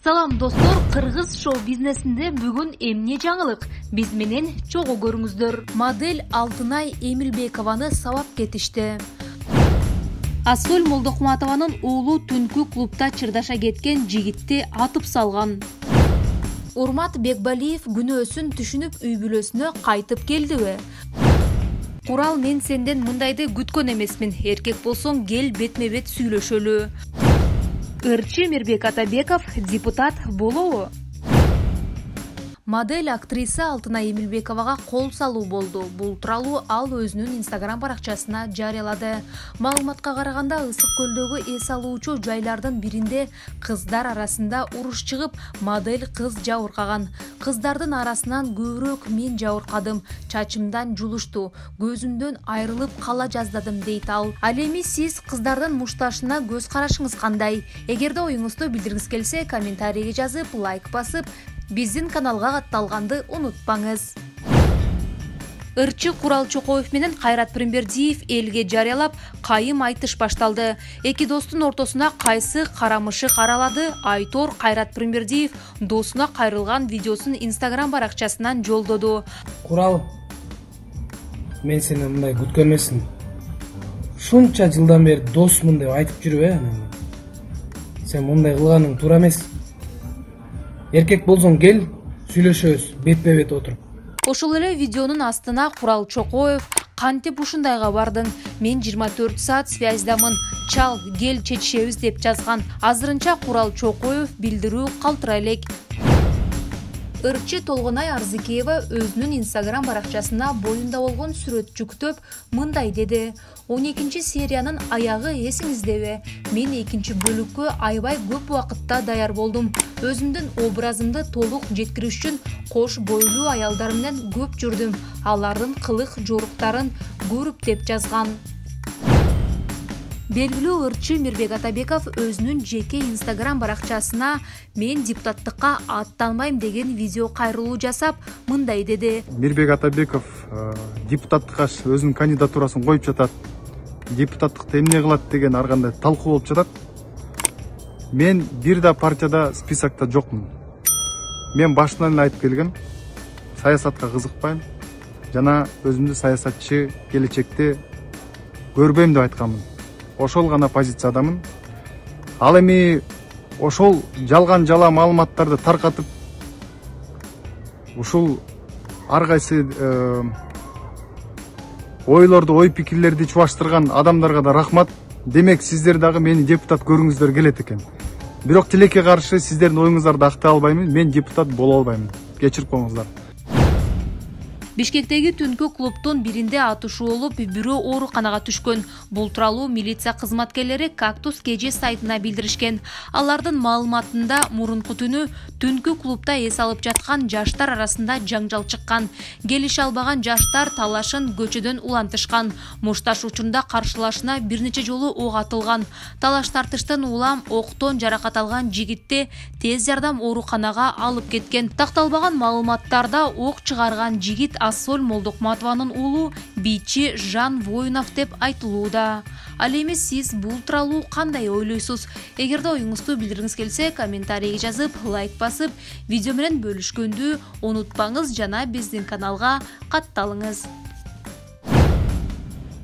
Салам достор, Кыргыз шоу бизнесинде бүгүн эмне жаңылык? Биз менен чогуу көрүңүздөр. Модель Алтынай Эмилбекованы сабап кетишти. Ассоль Молдокматованын уулу түнкү клубда чырдаша кеткен жигитти атып салган. Урмат Бекбалиев күнөөсүн түшүнүп үй бүлөсүнө кайтып келдиби? Курал, мен сенден мындайды күткөн эмесмин. Эркек болсоң кел бетме-бет сүйлөшөлү. Ырчы Мирбек Атабеков депутат болобу? Модель актриса Алтынай Эмилбековага кол салуу болду. Бул тууралуу ал өзүнүн Instagram баракчасына жарыялады. Маалыматка караганда, Ысык көлдөгү эс алуучу жайлардын биринде кыздар арасында уруш чыгып, модель кыз жабыркаган. Кыздардын арасынан көбүрөөк мен жабыркадым, чачымдан жулушту, көзүмдөн айрылып кала жаздадым дейт ал. Ал эми сиз кыздардын мушташына көз карашыңыз кандай? Эгерде оюңузду билдиргиңиз келсе, комментарийге жазып, лайк басып, биздин каналга катталганды унутпаңыз. Ырчы Курал Чокоев менен Кайрат Пиримбердиев элге жарыялап, кайым айтыш башталды. Эки достун ортосуна кайсы карамышык аралады? Айтор Кайрат Пиримбердиев досуна кайрылган видеосун Instagram баракчасынан жолдоду. Курал, мен сени мындай күткөн эмесмин. Ушунча жылдан бери досмун деп айтып жүрүп, сен мындай кылганың туура эмес. Эркек болсоң кел, сүйлөшөбүз, бетпе-бет отуруп. Ошол эле видеонун астына Курал Чокоев: кантип ушундайга бардың? Мен 24 саат связьдамын. Чал, кел чечишебиз деп жазган. Азырынча Курал Чокоев билдирүү калтыра элек. Ырчы Толгонай Арзыкеева өзүнүн Instagram баракчасына боюнда болгон сүрөт жүктөп мындай деди: 12 сериянын аягы эсиңиздеби? Мен 2 бөлүккө аябай көп убакытта даяр болдум. Өзүмдүн образымды толук жеткириш үчүн кош бойлуу аялдар менен көп жүрдүм. Алардын кылык жоруктарын көрүп деп жазган. Белгилүү ырчы Мирбек Атабеков өзүнүн жеке Instagram баракчасына мен депутаттыкка аттанбайм деген видео кайрылуу жасап, мындай деди: Мирбек Атабеков депутаттыкка өзүнүн кандидатурасын коюп жатат. Депутаттыкты эмне кылат деген ар кандай талкуу болуп жатат. Мен бир да партияда списокто жокмун. Мен башынан эле айтып келгем, саясатка кызыкпайм жана өзүмдү саясатчы келечекте көрбөйм деп айтканмын. Ошол гана позициядамын. Ал эми ошол жалган жала маалыматтарды таркатып, ушул ар кайсы ойлорду, ой пикирлерди чубаштырган адамдарга да рахмат. Демек, сиздер дагы мени депутат көрүңүздөр келет экен. Бирок тилекке каршы сиздердин оюңуздарды актай албаймын. Мен депутат боло албайм. Кечирип коюңуздар. Бишкектеги түнкү клубтун биринде атышуу болуп, бирөө ооруканага түшкөн. Бул тууралуу милиция кызматкерлери Кактус KG сайтына билдиришкен. Алардын маалыматында мурунку түнү түнкү клубда эс алып жаткан жаштар арасында жаңжал чыккан. Келише албаган жаштар талашын көчөдөн улантышкан. Мушташ учунда каршылашына бир нече жолу ок атылган. Талаш тартыштан улам октон жаракат алган жигитти тез жардам ооруканага алып кеткен. Такталбаган маалыматтарда ок чыгарган жигит Ассоль Молдокматованын уулу бийчи Жан Воинов деп айтылууда. Ал эми сиз бул тууралуу кандай ойлойсуз? Эгерде оюңузду билдиргиңиз келсе, комментарийге жазып, лайк басып, видео менен бөлүшкөндү унутпаңыз жана биздин каналга катталыңыз.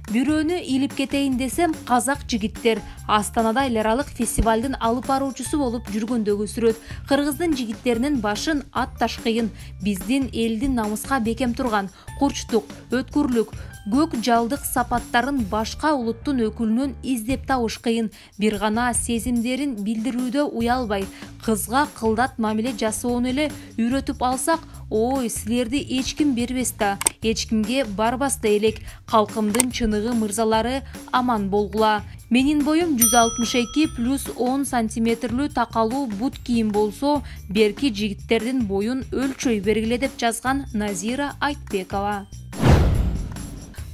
Бирөөнү илип кетейин десем, казак жигиттер Астанада эл аралык фестивалдын алып баруучусу болуп жүргөндөгү сүрөт. Кыргыздын жигиттеринин башын атташ кыйын. Биздин элдин намыска бекем турган курчтук, өткүрлүк, көк жалдык сапаттарын башка улуттун өкүлүнөн издеп табыш кыйын. Бир гана сезимдерин билдирүүдө уялбай, кызга кылдат мамиле жасоону эле үйрөтүп алсак, ой, силерди эч ким бербес да, эч кимге барбас да элек. Калкымдын чыныгы мырзалары аман болгула. Менин боюм 162+10 сантиметрлүү такалуу бут кийим болсо, берки жигиттердин боюн өлчөй бергиле деп жазган Назира Айтбекова.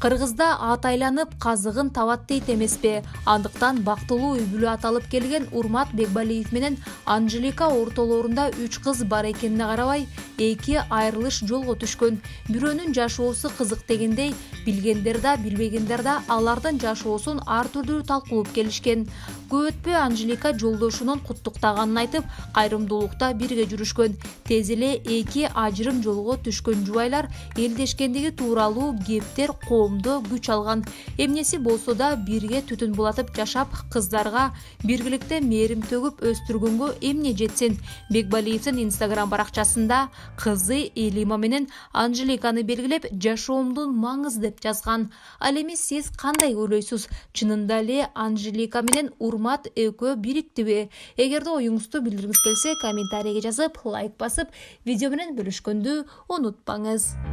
Кыргызда ат айланып казыгын табат дейт эмеспи? Андыктан бактылуу үй бүлө аталып келген Урмат Бекбалиев менен Анжелика ортолорунда 3 кыз бар экенине карабай, 2 айрылыш жолго түшкөн. Бирөөнүн жашоосу кызык дегендей, Билгендер да, билбегендер да алардын жашоосун ар түрдүү талкуулап келишкен. Көп өтпөй Анжелика жолдошунун куттуктаганын айтып, кайрымдуулукта бирге жүрүшкөн. Тез эле эки ажырым жолго түшкөн жубайлар элдешкендиги тууралуу кептер коомдо күч алган. Эмнеси болсо да бирге түтүн булатып жашап, кыздарга биргиликте мээрим төгүп өстүргөнгө эмне жетсин. Бекбалиевдин Instagram баракчасында кызы Элима менен Анжеликаны белгилеп, жашоомдун маңызы деп жазган. Ал эми сиз кандай ойлойсуз? Чынында эле Анжелика менен Урмат экөө бириктиби? Эгерде оюңузду билдиргиңиз келсе, комментарийге жазып, лайк басып, видео менен бөлүшкөндү унутпаңыз.